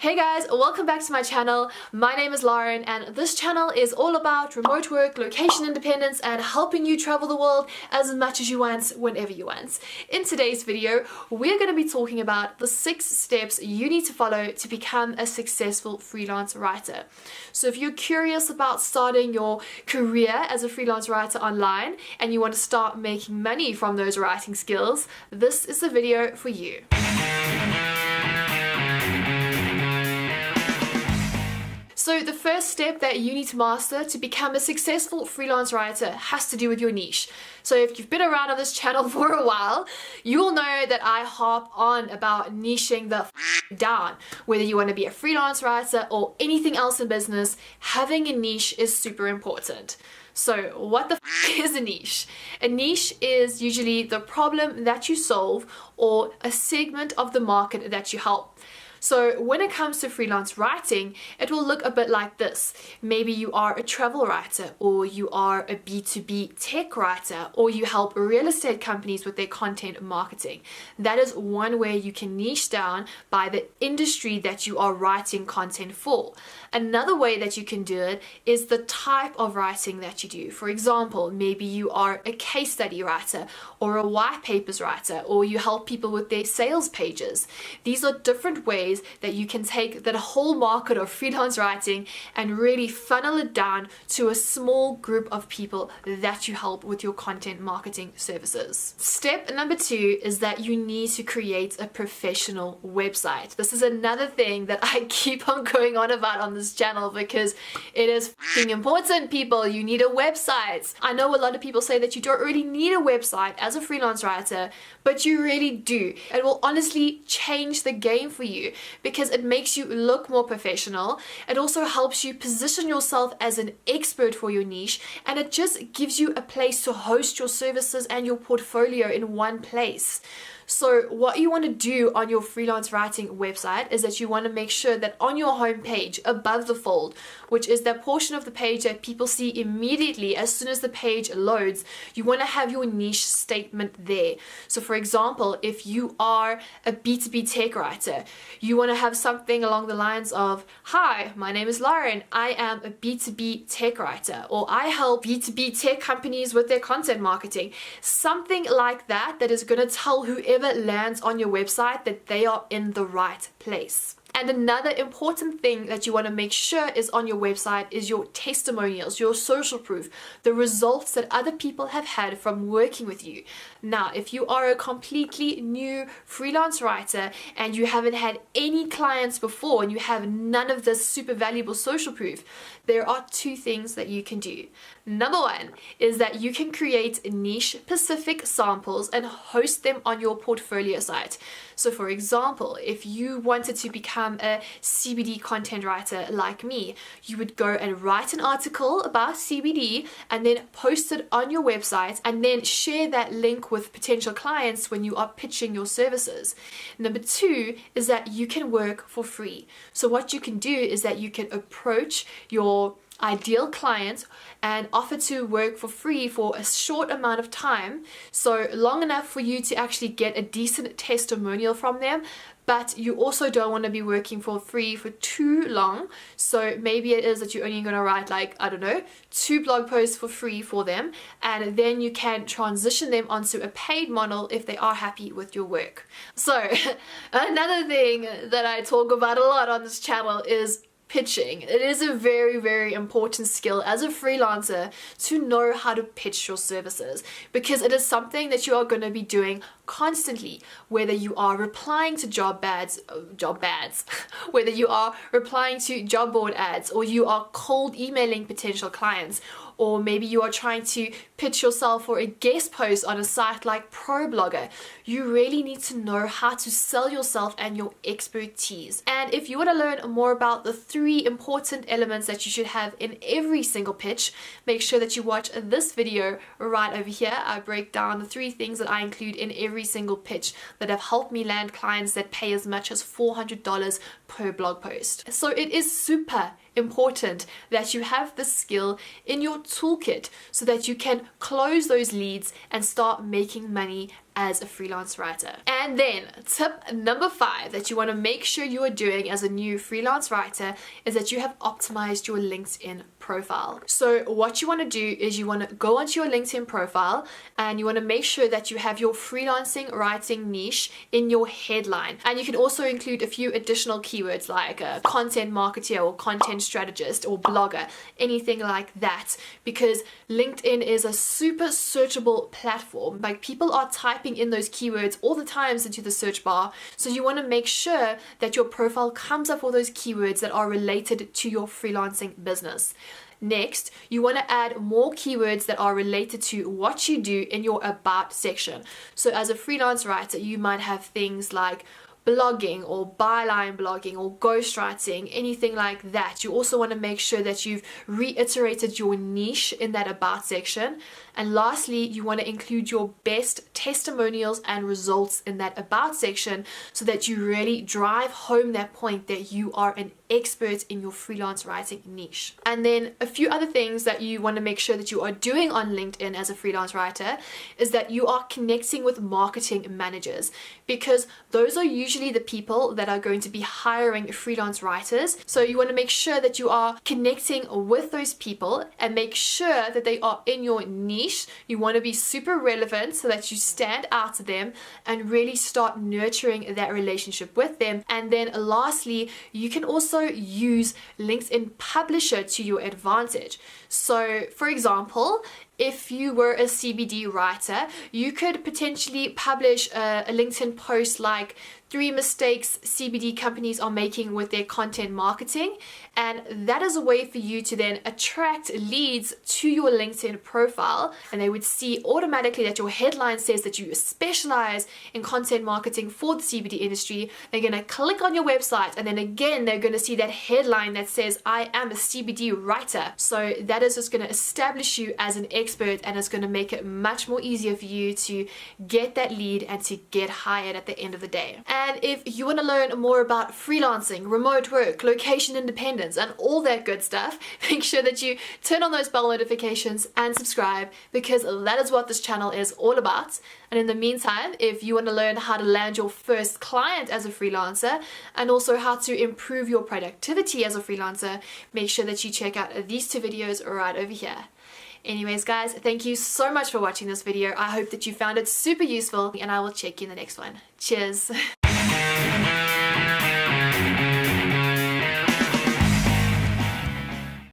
Hey guys, welcome back to my channel. My name is Lauren and this channel is all about remote work, location independence and helping you travel the world as much as you want, whenever you want. In today's video, we're going to be talking about the 6 steps you need to follow to become a successful freelance writer. So if you're curious about starting your career as a freelance writer online and you want to start making money from those writing skills, this is the video for you. So the first step that you need to master to become a successful freelance writer has to do with your niche. So if you've been around on this channel for a while, you'll know that I harp on about niching the down. Whether you want to be a freelance writer or anything else in business, having a niche is super important. So what the is a niche? A niche is usually the problem that you solve or a segment of the market that you help. So when it comes to freelance writing, it will look a bit like this. Maybe you are a travel writer, or you are a B2B tech writer, or you help real estate companies with their content marketing. That is one way you can niche down by the industry that you are writing content for. Another way that you can do it is the type of writing that you do. For example, maybe you are a case study writer or a white papers writer, or you help people with their sales pages. These are different ways that you can take that whole market of freelance writing and really funnel it down to a small group of people that you help with your content marketing services. Step number 2 is that you need to create a professional website. This is another thing that I keep on going on about on this channel because it is f***ing important, people. You need a website. I know a lot of people say that you don't really need a website as a freelance writer, but you really do. It will honestly change the game for you because it makes you look more professional. It also helps you position yourself as an expert for your niche, and it just gives you a place to host your services and your portfolio in one place. So what you want to do on your freelance writing website is that you want to make sure that on your home page, above the fold, which is that portion of the page that people see immediately as soon as the page loads, you want to have your niche statement there. So for example, if you are a B2B tech writer, you want to have something along the lines of, "Hi, my name is Lauren. I am a B2B tech writer," or "I help B2B tech companies with their content marketing." Something like that that is going to tell whoever lands on your website that they are in the right place. And another important thing that you want to make sure is on your website is your testimonials, your social proof, the results that other people have had from working with you. Now, if you are a completely new freelance writer and you haven't had any clients before and you have none of this super valuable social proof, there are 2 things that you can do. Number 1 is that you can create niche-specific samples and host them on your portfolio site. So for example, if you wanted to become a CBD content writer like me, you would go and write an article about CBD and then post it on your website and then share that link with potential clients when you are pitching your services. Number 2 is that you can work for free. So what you can do is that you can approach your ideal client and offer to work for free for a short amount of time, so long enough for you to actually get a decent testimonial from them, but you also don't want to be working for free for too long. So maybe it is that you're only going to write, like, I don't know, 2 blog posts for free for them, and then you can transition them onto a paid model if they are happy with your work. So another thing that I talk about a lot on this channel is pitching. It is a very, very important skill as a freelancer to know how to pitch your services, because it is something that you are going to be doing constantly, whether you are replying to job ads, whether you are replying to job board ads, or you are cold emailing potential clients, or maybe you are trying to pitch yourself for a guest post on a site like ProBlogger. You really need to know how to sell yourself and your expertise. And if you want to learn more about the 3 important elements that you should have in every single pitch, make sure that you watch this video right over here. I break down the 3 things that I include in every single pitch that have helped me land clients that pay as much as $400 per blog post. So it is super important that you have this skill in your toolkit so that you can close those leads and start making money as a freelance writer. And then tip number 5 that you want to make sure you are doing as a new freelance writer is that you have optimized your LinkedIn profile. So what you want to do is you want to go onto your LinkedIn profile and you want to make sure that you have your freelancing writing niche in your headline. And you can also include a few additional keywords like a content marketer or content strategist or blogger, anything like that, because LinkedIn is a super searchable platform. Like, people are typing in those keywords all the times into the search bar. So you want to make sure that your profile comes up with those keywords that are related to your freelancing business. Next, you want to add more keywords that are related to what you do in your about section. So as a freelance writer, you might have things like blogging or byline blogging or ghostwriting, anything like that. You also want to make sure that you've reiterated your niche in that about section. And lastly, you want to include your best testimonials and results in that about section so that you really drive home that point that you are an expert in your freelance writing niche. And then a few other things that you want to make sure that you are doing on LinkedIn as a freelance writer is that you are connecting with marketing managers, because those are usually the people that are going to be hiring freelance writers. So you want to make sure that you are connecting with those people and make sure that they are in your niche. You want to be super relevant so that you stand out to them and really start nurturing that relationship with them. And then lastly, you can also use LinkedIn Publisher to your advantage. So for example, if you were a CBD writer, you could potentially publish a LinkedIn post like 3 mistakes CBD companies are making with their content marketing. And that is a way for you to then attract leads to your LinkedIn profile. And they would see automatically that your headline says that you specialize in content marketing for the CBD industry. They're going to click on your website, and then again, they're going to see that headline that says, I am a CBD writer. So that is just going to establish you as an expert, and it's going to make it much more easier for you to get that lead and to get hired at the end of the day. And if you want to learn more about freelancing, remote work, location independence, and all that good stuff, make sure that you turn on those bell notifications and subscribe, because that is what this channel is all about. And in the meantime, if you want to learn how to land your first client as a freelancer and also how to improve your productivity as a freelancer, make sure that you check out these 2 videos right over here. Anyways guys, thank you so much for watching this video. I hope that you found it super useful, and I will check you in the next one. Cheers!